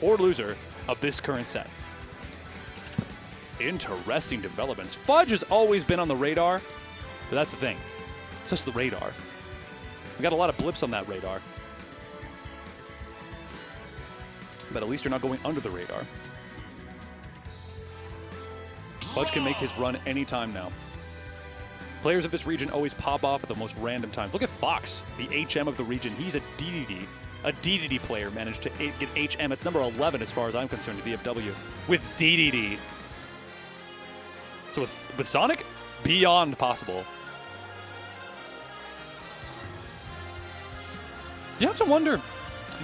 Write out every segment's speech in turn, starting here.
or loser of this current set. Interesting developments. Fudge has always been on the radar, but that's the thing. It's just the radar. We got a lot of blips on that radar. But at least you're not going under the radar. Fudge can make his run anytime now. Players of this region always pop off at the most random times. Look at Fox, the HM of the region. He's a DDD. A DDD player managed to get HM. It's number 11 as far as I'm concerned, the VFW, with DDD. So with Sonic, beyond possible. You have to wonder.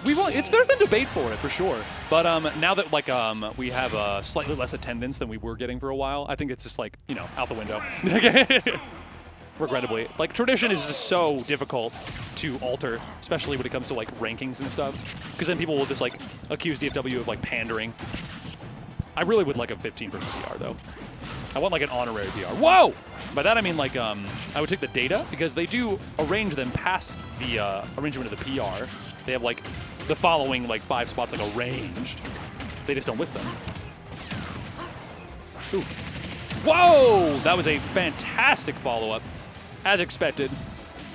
There's been debate for it, for sure. But now that we have slightly less attendance than we were getting for a while, I think it's just like, you know, out the window. Regrettably. Like, tradition is just so difficult to alter, especially when it comes to, like, rankings and stuff. Because then people will just, like, accuse DFW of, like, pandering. I really would like a 15% PR, though. I want, like, an honorary PR. Whoa! By that, I mean, like, I would take the data, because they do arrange them past the arrangement of the PR. They have, like, the following, like, 5 spots, like, arranged. They just don't list them. Ooh. Whoa! That was a fantastic follow-up, as expected.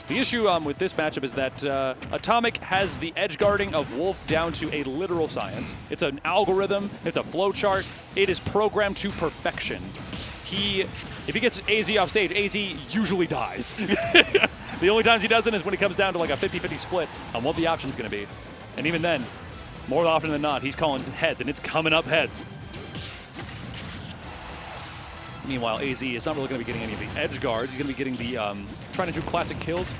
The issue with this matchup is that Atomic has the edge guarding of Wolf down to a literal science. It's an algorithm. It's a flowchart. It is programmed to perfection. If he gets AZ off stage, AZ usually dies. The only times he doesn't is when it comes down to like a 50-50 split on what the option's going to be. And even then, more often than not, he's calling heads, and it's coming up heads. Meanwhile, AZ is not really going to be getting any of the edge guards. He's going to be getting the, trying to do classic kills.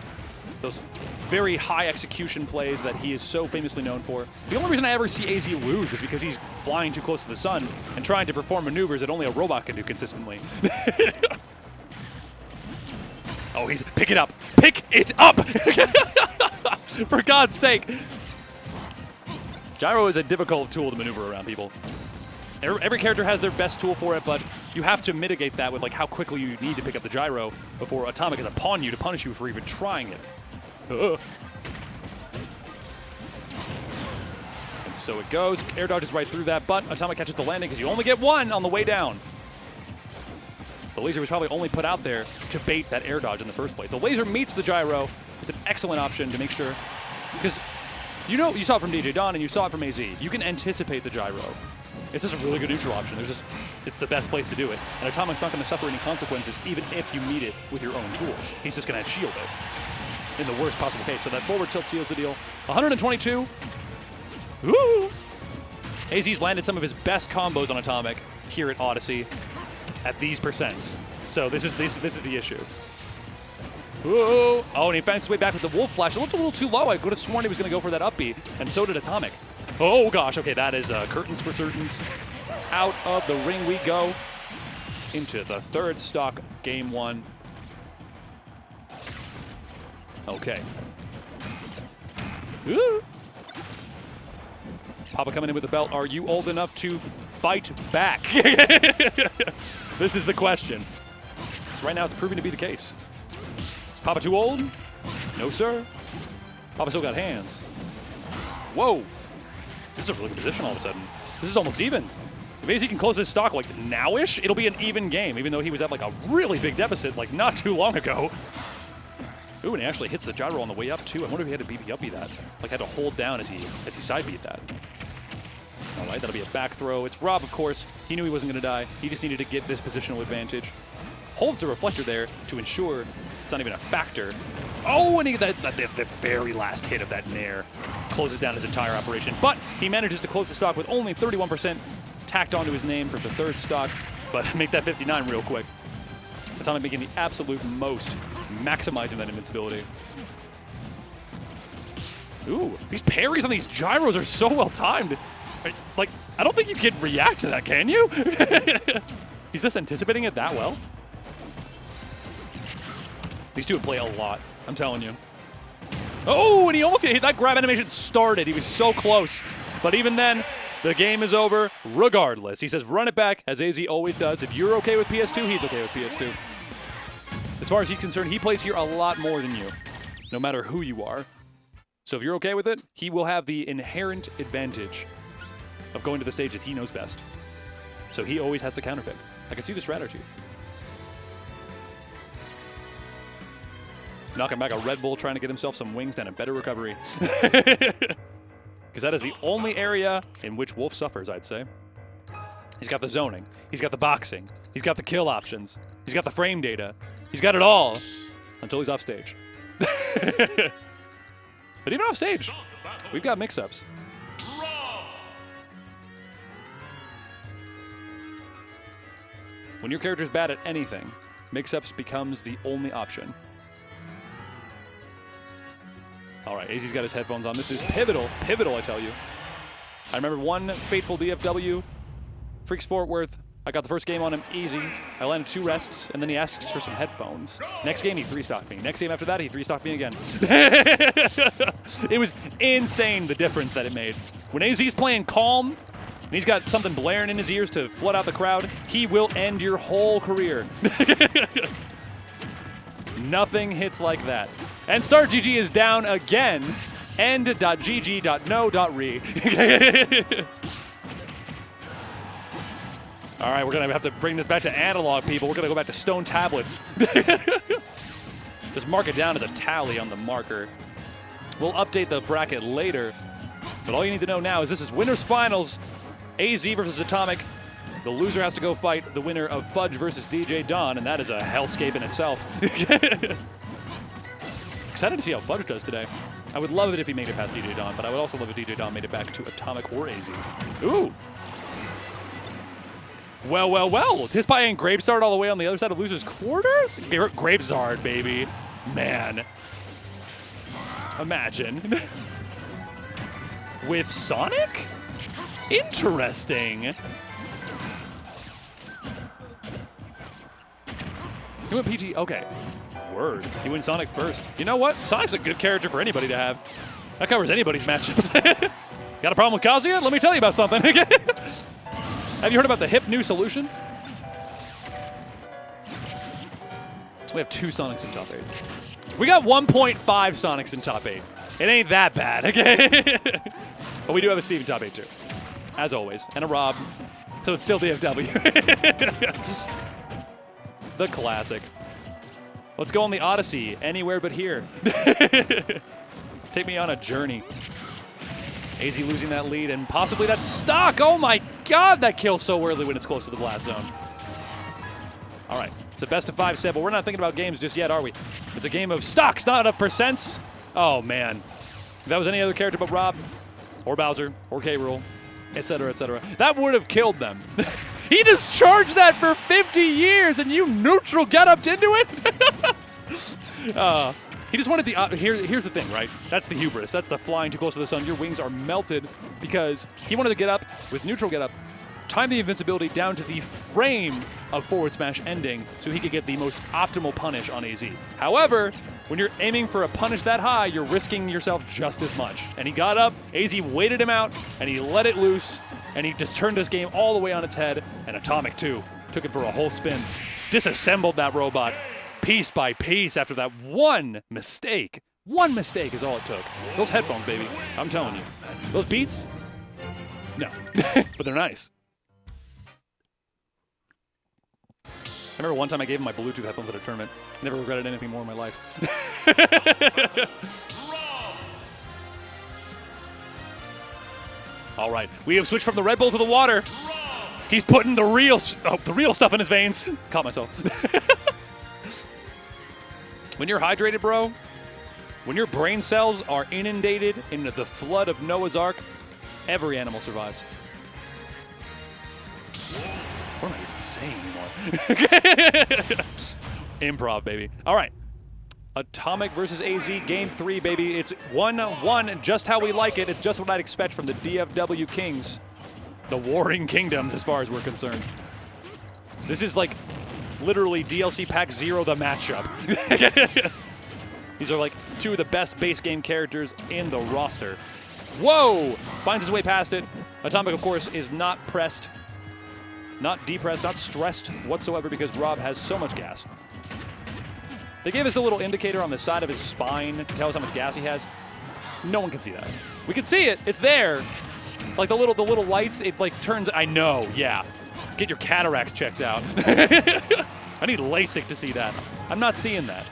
Those very high execution plays that he is so famously known for. The only reason I ever see AZ lose is because he's flying too close to the sun and trying to perform maneuvers that only a robot can do consistently. Oh, he's pick it up. Pick it up! For God's sake. Gyro is a difficult tool to maneuver around people. Every character has their best tool for it, but you have to mitigate that with like how quickly you need to pick up the gyro before Atomic is upon you to punish you for even trying it. And so it goes. Air dodges right through that, but Atomic catches the landing because you only get one on the way down. The laser was probably only put out there to bait that air dodge in the first place. The laser meets the gyro. It's an excellent option to make sure, because you know, you saw it from DJ Don and you saw it from AZ. You can anticipate the gyro. It's just a really good neutral option. It's the best place to do it. And Atomic's not going to suffer any consequences even if you meet it with your own tools. He's just going to shield it in the worst possible case. So that forward tilt seals the deal. 122. Woo! AZ's landed some of his best combos on Atomic here at Odyssey at these percents. So this is the issue. Whoa! Oh, and he found his way back with the Wolf Flash. It looked a little too low. I could have sworn he was going to go for that upbeat, and so did Atomic. Oh, gosh. Okay, that is curtains for certains. Out of the ring we go into the third stock of Game 1. Okay. Ooh. Papa coming in with the belt. Are you old enough to fight back? This is the question. So right now it's proving to be the case. Is Papa too old? No, sir. Papa still got hands. Whoa. This is a really good position all of a sudden. This is almost even. If AZ can close this stock like now-ish, it'll be an even game, even though he was at like a really big deficit like not too long ago. Ooh, and he actually hits the gyro on the way up too. I wonder if he had to BB uppy that. Like had to hold down as he side beat that. All right, that'll be a back throw. It's Rob, of course. He knew he wasn't going to die. He just needed to get this positional advantage. Holds the reflector there to ensure it's not even a factor. Oh, and the very last hit of that Nair closes down his entire operation. But he manages to close the stock with only 31% tacked onto his name for the third stock. But make that 59 real quick. Atomic making the absolute most, maximizing that invincibility. Ooh, these parries on these gyros are so well timed. Like, I don't think you can react to that, can you? He's just anticipating it that well. These two would play a lot, I'm telling you. Oh, and he almost hit that grab animation started. He was so close. But even then, the game is over regardless. He says run it back, as AZ always does. If you're okay with PS2, he's okay with PS2. As far as he's concerned, he plays here a lot more than you, no matter who you are. So if you're okay with it, he will have the inherent advantage. of going to the stage that he knows best. So he always has to counterpick. I can see the strategy. Knocking back a Red Bull, trying to get himself some wings and a better recovery. Because that is the only area in which Wolf suffers, I'd say. He's got the zoning. He's got the boxing. He's got the kill options. He's got the frame data. He's got it all until he's off stage. But even off stage, we've got mix-ups. When your character's bad at anything, mix-ups becomes the only option. All right, AZ's got his headphones on. This is pivotal, I tell you. I remember one fateful DFW, Freaks Fort Worth. I got the first game on him easy. I landed 2 rests, and then he asks for some headphones. Next game, he 3-stocked me. Next game after that, he 3-stocked me again. It was insane, the difference that it made. When AZ's playing calm, and he's got something blaring in his ears to flood out the crowd, he will end your whole career. Nothing hits like that. And StarGG is down again. End.gg.no.re. All right, we're going to have to bring this back to analog, people. We're going to go back to stone tablets. Just mark it down as a tally on the marker. We'll update the bracket later. But all you need to know now is this is winners finals. AZ versus Atomic. The loser has to go fight the winner of Fudge versus DJ Don, and that is a hellscape in itself. Excited to see how Fudge does today. I would love it if he made it past DJ Don, but I would also love if DJ Don made it back to Atomic or AZ. Ooh. Well, well, well. Tispai and Grapezard all the way on the other side of losers' quarters? Grapezard, baby. Man. Imagine. With Sonic? Interesting. He went PT. Okay. Word. He went Sonic first. You know what? Sonic's a good character for anybody to have. That covers anybody's matchups. Got a problem with Kazuya? Let me tell you about something. Have you heard about the hip new solution? We have 2 Sonics in top 8. We got 1.5 Sonics in top 8. It ain't that bad, okay? But we do have a Steve in top 8 too, as always, and a Rob. So it's still DFW. The classic. Let's go on the Odyssey, anywhere but here. Take me on a journey. AZ losing that lead, and possibly that stock. Oh my god, that kills so early when it's close to the blast zone. All right, it's a best of 5 set, but we're not thinking about games just yet, are we? It's a game of stocks, not of percents. Oh man. If that was any other character but Rob, or Bowser, or K. Rool, etc., etc., that would have killed them. He just charged that for 50 years, and you neutral get-upped into it? He just wanted the... here's the thing, right? That's the hubris. That's the flying too close to the sun. Your wings are melted because he wanted to get up with neutral get-up, time the invincibility down to the frame of forward smash ending so he could get the most optimal punish on AZ. However, when you're aiming for a punish that high, you're risking yourself just as much. And he got up, AZ waited him out, and he let it loose, and he just turned this game all the way on its head, and Atomic, too, took it for a whole spin. Disassembled that robot piece by piece after that one mistake. One mistake is all it took. Those headphones, baby. I'm telling you. Those beats? No. But they're nice. I remember one time I gave him my Bluetooth headphones at a tournament. Never regretted anything more in my life. All right, we have switched from the Red Bull to the water. He's putting the real stuff in his veins. Caught myself. When you're hydrated, bro, when your brain cells are inundated in the flood of Noah's Ark, every animal survives. What am I even saying anymore? Improv, baby. All right. Atomic versus AZ, game 3, baby. It's 1-1, just how we like it. It's just what I'd expect from the DFW Kings. The Warring Kingdoms, as far as we're concerned. This is like literally DLC Pack 0, the matchup. These are like 2 of the best base game characters in the roster. Whoa! Finds his way past it. Atomic, of course, is not pressed, not depressed, not stressed whatsoever because Rob has so much gas. They gave us a little indicator on the side of his spine to tell us how much gas he has. No one can see that. We can see it. It's there. Like the little lights, it like turns. I know, yeah. Get your cataracts checked out. I need LASIK to see that. I'm not seeing that.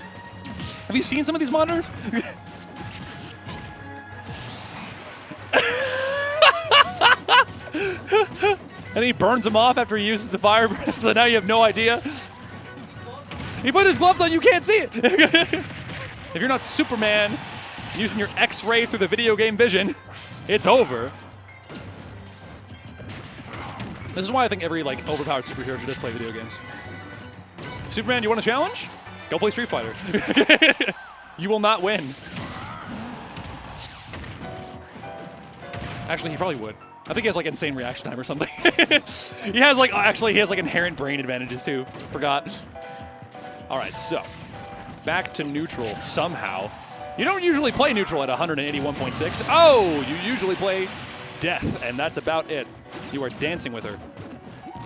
Have you seen some of these monitors? And he burns them off after he uses the fire, so now you have no idea. He put his gloves on, you can't see it. If you're not Superman, using your X-ray through the video game vision, it's over. This is why I think every like overpowered superhero should just play video games. Superman, you want a challenge? Go play Street Fighter. You will not win. Actually, he probably would. I think he has like insane reaction time or something. He has like, actually, he has like inherent brain advantages too. Forgot. All right, so back to neutral somehow. You don't usually play neutral at 181.6. Oh, you usually play death, and that's about it. You are dancing with her.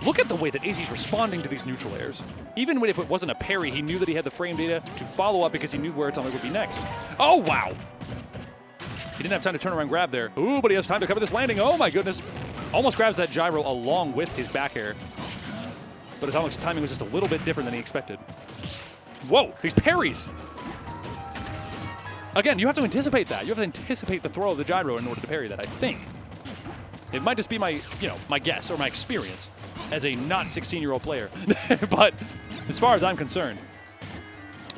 Look at the way that Izzy's responding to these neutral airs. Even if it wasn't a parry, he knew that he had the frame data to follow up because he knew where Atomic would be next. Oh, wow. He didn't have time to turn around grab there. Ooh, but he has time to cover this landing. Oh, my goodness. Almost grabs that gyro along with his back air. But Atomic's timing was just a little bit different than he expected. Whoa, these parries. Again, you have to anticipate that. You have to anticipate the throw of the gyro in order to parry that, I think. It might just be my, my guess or my experience as a not 16-year-old player. But as far as I'm concerned,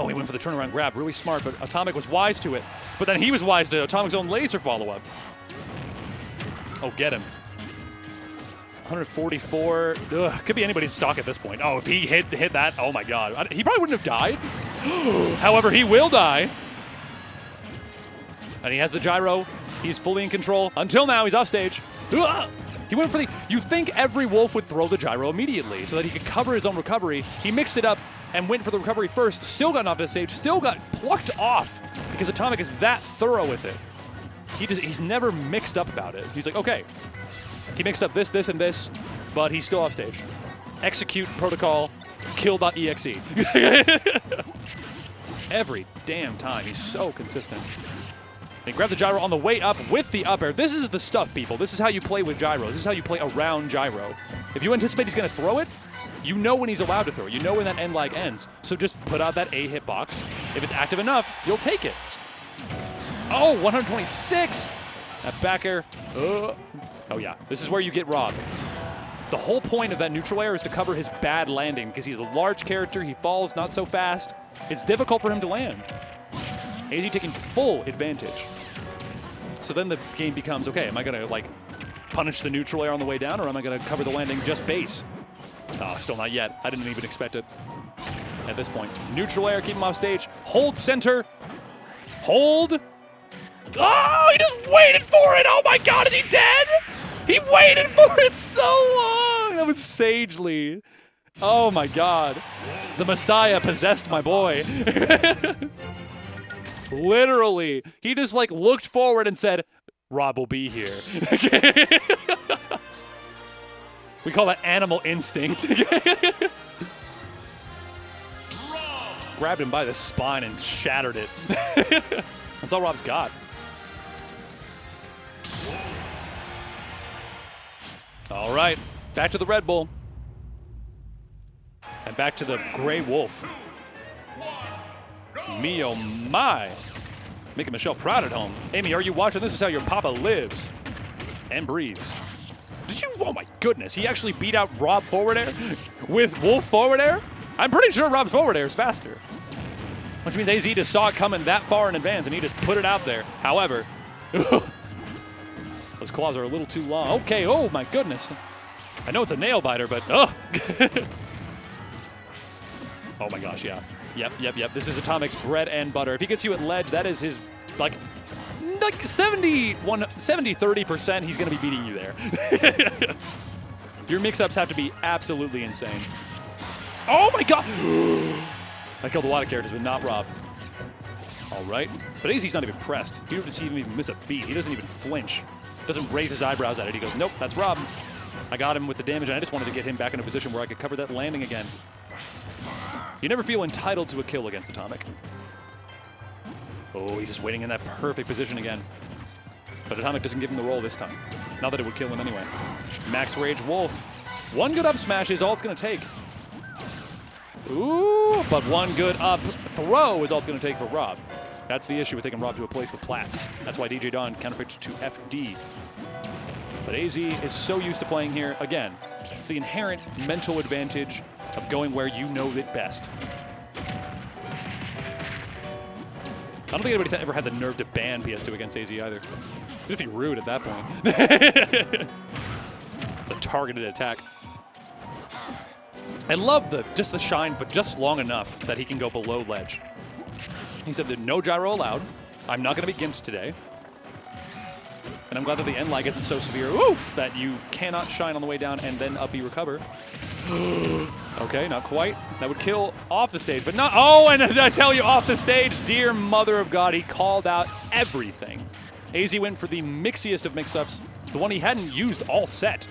oh, he went for the turnaround grab. Really smart, but Atomic was wise to it. But then he was wise to Atomic's own laser follow-up. Oh, get him. 144. Ugh, could be anybody's stock at this point. Oh, if he hit that, oh my god. He probably wouldn't have died. However, he will die. And he has the gyro. He's fully in control. Until now, he's off stage. Ugh! He went for the... You'd think every wolf would throw the gyro immediately so that he could cover his own recovery. He mixed it up and went for the recovery first. Still got off the stage. Still got plucked off because Atomic is that thorough with it. He's never mixed up about it. He's like, okay, he mixed up this, this, and this, but he's still off stage. Execute protocol, kill.exe. Every damn time. He's so consistent. They grab the gyro on the way up with the up air. This is the stuff, people. This is how you play with gyro. This is how you play around gyro. If you anticipate he's going to throw it, you know when he's allowed to throw it. You know when that end lag ends. So just put out that A hitbox. If it's active enough, you'll take it. Oh, 126. That back air. Oh, yeah. This is where you get robbed. The whole point of that neutral air is to cover his bad landing because he's a large character. He falls not so fast. It's difficult for him to land. AZ taking full advantage. So then the game becomes, okay, am I going to, like, punish the neutral air on the way down, or am I going to cover the landing just base? Oh, still not yet. I didn't even expect it at this point. Neutral air, keep him off stage. Hold center. Hold. Oh, he just waited for it. Oh, my God, is he dead? He waited for it so long. That was sagely. Oh, my God. The Messiah possessed my boy. Literally, he just like looked forward and said, Rob will be here. We call that animal instinct. Grabbed him by the spine and shattered it. That's all Rob's got. All right, back to the Red Bull. And back to the Gray Wolf. Me, oh my. Making Michelle proud at home. Amy, are you watching? This is how your papa lives and breathes. Did you? Oh my goodness. He actually beat out Rob forward air with Wolf forward air? I'm pretty sure Rob's forward air is faster. Which means AZ just saw it coming that far in advance and he just put it out there. However, those claws are a little too long. Okay, oh my goodness. I know it's a nail biter, but oh. Oh my gosh, yeah. Yep. This is Atomic's bread and butter. If he gets you at ledge, that is his, like 30%, he's going to be beating you there. Your mix-ups have to be absolutely insane. Oh my God! I killed a lot of characters, but not Rob. All right. But AZ's not even pressed. He doesn't even miss a beat. He doesn't even flinch. Doesn't raise his eyebrows at it. He goes, nope, that's Rob. I got him with the damage, and I just wanted to get him back in a position where I could cover that landing again. You never feel entitled to a kill against Atomic. Oh, he's just waiting in that perfect position again. But Atomic doesn't give him the roll this time. Not that it would kill him anyway. Max Rage Wolf. One good up smash is all it's going to take. Ooh, but one good up throw is all it's going to take for Rob. That's the issue with taking Rob to a place with plats. That's why DJ Don counterpicked to FD. But AZ is so used to playing here. Again, it's the inherent mental advantage of going where you know it best. I don't think anybody's ever had the nerve to ban PS2 against AZ either. It'd be rude at that point. It's a targeted attack. I love just the shine, but just long enough that he can go below ledge. He said that no gyro allowed. I'm not going to be gimped today. And I'm glad that the end lag isn't so severe, oof, that you cannot shine on the way down and then up B recover. Okay, not quite. That would kill off the stage, but not, oh, and I tell you, off the stage, dear mother of God, he called out everything. AZ went for the mixiest of mix-ups, the one he hadn't used all set.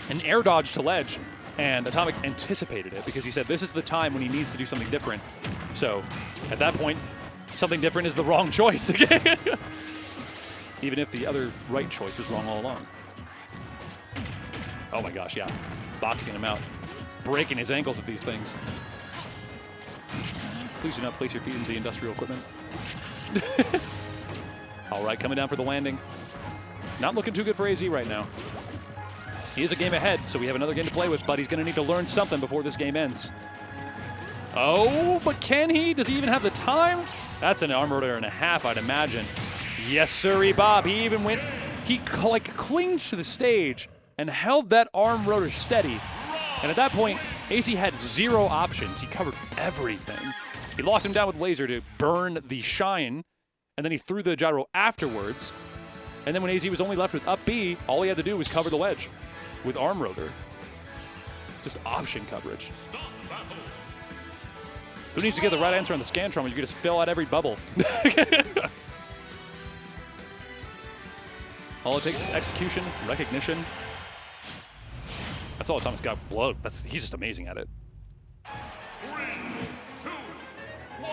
An air dodge to ledge, and Atomic anticipated it because he said this is the time when he needs to do something different. So, at that point, something different is the wrong choice. Even if the other right choice was wrong all along. Oh my gosh, yeah. Boxing him out. Breaking his ankles with these things. Please do not place your feet into the industrial equipment. All right, coming down for the landing. Not looking too good for AZ right now. He is a game ahead, so we have another game to play with, but he's going to need to learn something before this game ends. Oh, but can he? Does he even have the time? That's an arm rotor and a half, I'd imagine. Yes, sirree, Bob. He even went, he like clinged to the stage and held that arm rotor steady. And at that point, AZ had zero options. He covered everything. He locked him down with laser to burn the shine, and then he threw the gyro afterwards. And then when AZ was only left with up B, all he had to do was cover the ledge with arm rotor. Just option coverage. Who needs to get the right answer on the Scantron when you can just fill out every bubble? All it takes is execution, recognition. That's all Atomic's got. Blood. He's just amazing at it. 3, 2, 1.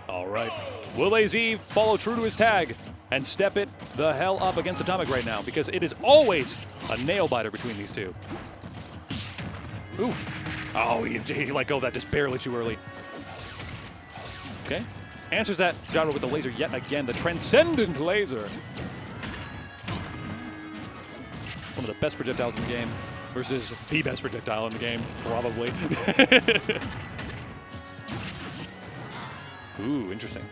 All right. Will AZ follow true to his tag and step it the hell up against Atomic right now? Because it is always a nail biter between these two. Oof. Oh, he let go of that just barely too early. Okay. Answers that gyro with the laser yet again. The transcendent laser. It's one of the best projectiles in the game versus the best projectile in the game, probably. Ooh, interesting.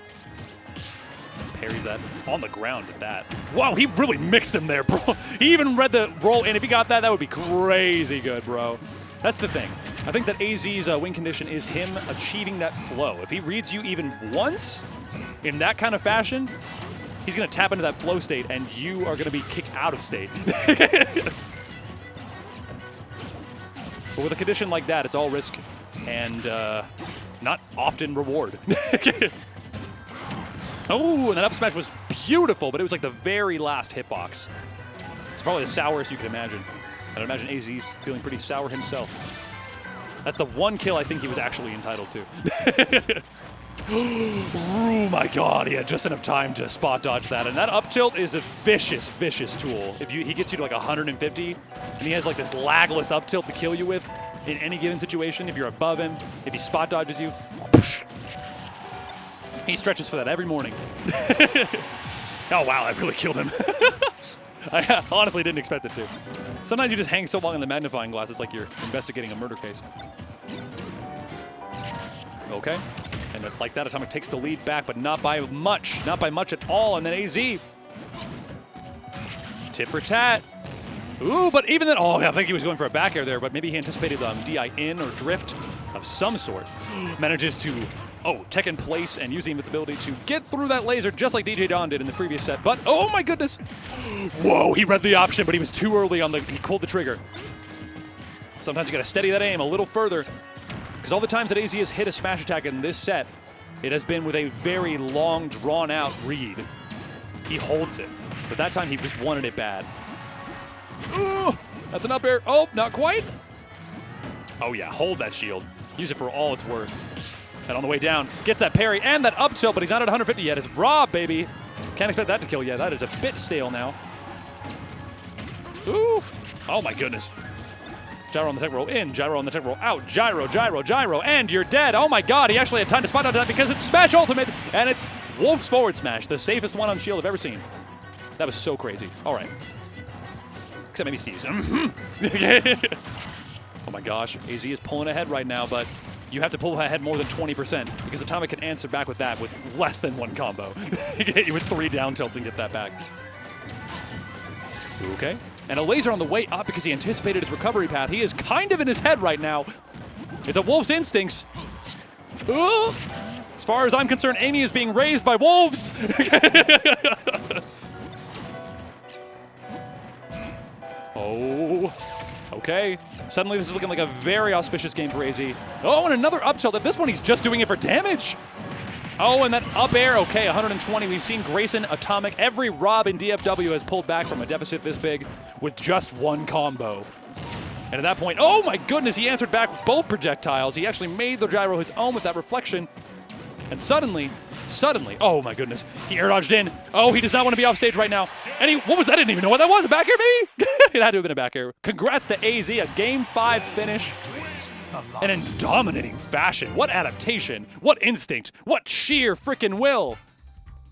Parries that on the ground at that. Wow, he really mixed him there, bro. He even read the roll, and if he got that, that would be crazy good, bro. That's the thing. I think that AZ's win condition is him achieving that flow. If he reads you even once in that kind of fashion, he's going to tap into that flow state, and you are going to be kicked out of state. But with a condition like that, it's all risk and not often reward. Oh, and that up smash was beautiful, but it was like the very last hitbox. It's probably the sourest you can imagine. I'd imagine AZ's feeling pretty sour himself. That's the one kill I think he was actually entitled to. Oh my God, he had just enough time to spot dodge that. And that up tilt is a vicious, vicious tool. If he gets you to like 150, and he has like this lagless up tilt to kill you with in any given situation, if you're above him, if he spot dodges you, whoosh, he stretches for that every morning. Oh wow, that really killed him. I honestly didn't expect it to. Sometimes you just hang so long in the magnifying glass, it's like you're investigating a murder case. Okay. And like that, Atomic takes the lead back, but not by much. Not by much at all. And then AZ. Tit for tat. Ooh, but even then, oh, I think he was going for a back air there, but maybe he anticipated DI in or drift of some sort. Manages to, tech in place and use the invincibility to get through that laser just like DJ Don did in the previous set. But, oh my goodness. Whoa, he read the option, but he was too early on he pulled the trigger. Sometimes you gotta steady that aim a little further. Because all the times that AZ has hit a smash attack in this set, it has been with a very long, drawn-out read. He holds it. But that time, he just wanted it bad. Ooh, that's an up air. Oh, not quite. Oh, yeah, hold that shield. Use it for all it's worth. And on the way down, gets that parry and that up tilt, but he's not at 150 yet. It's Rob, baby. Can't expect that to kill yet. That is a bit stale now. Oof. Oh my goodness. Gyro on the tech roll in, gyro on the tech roll out, gyro, gyro, gyro, and you're dead. Oh my god, he actually had time to spot onto that because it's Smash Ultimate, and it's Wolf's forward smash, the safest one on shield I've ever seen. That was so crazy. All right. Except maybe Steve's. Oh my gosh, AZ is pulling ahead right now, but you have to pull ahead more than 20% because Atomic can answer back with that with less than one combo. He can hit you with 3 down tilts and get that back. Okay. And a laser on the way up because he anticipated his recovery path. He is kind of in his head right now. It's a Wolf's instincts. Ooh. As far as I'm concerned, Amy is being raised by wolves. Oh. Okay. Suddenly this is looking like a very auspicious game for AZ. Oh, and another up tilt. At this point, he's just doing it for damage. Oh, and that up air, okay, 120. We've seen Grayson, Atomic, every Rob in DFW has pulled back from a deficit this big with just one combo. And at that point, oh my goodness, he answered back with both projectiles. He actually made the gyro his own with that reflection. And suddenly, oh my goodness, he air dodged in. Oh, he does not want to be off stage right now. And what was that? I didn't even know what that was. A back air, maybe? It had to have been a back air. Congrats to AZ, a Game 5 finish. And in dominating fashion. What adaptation, what instinct, what sheer freaking will.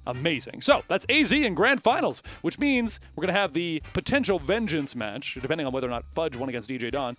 Amazing. So that's AZ in Grand Finals, which means we're going to have the potential vengeance match, depending on whether or not Fudge won against DJ Don.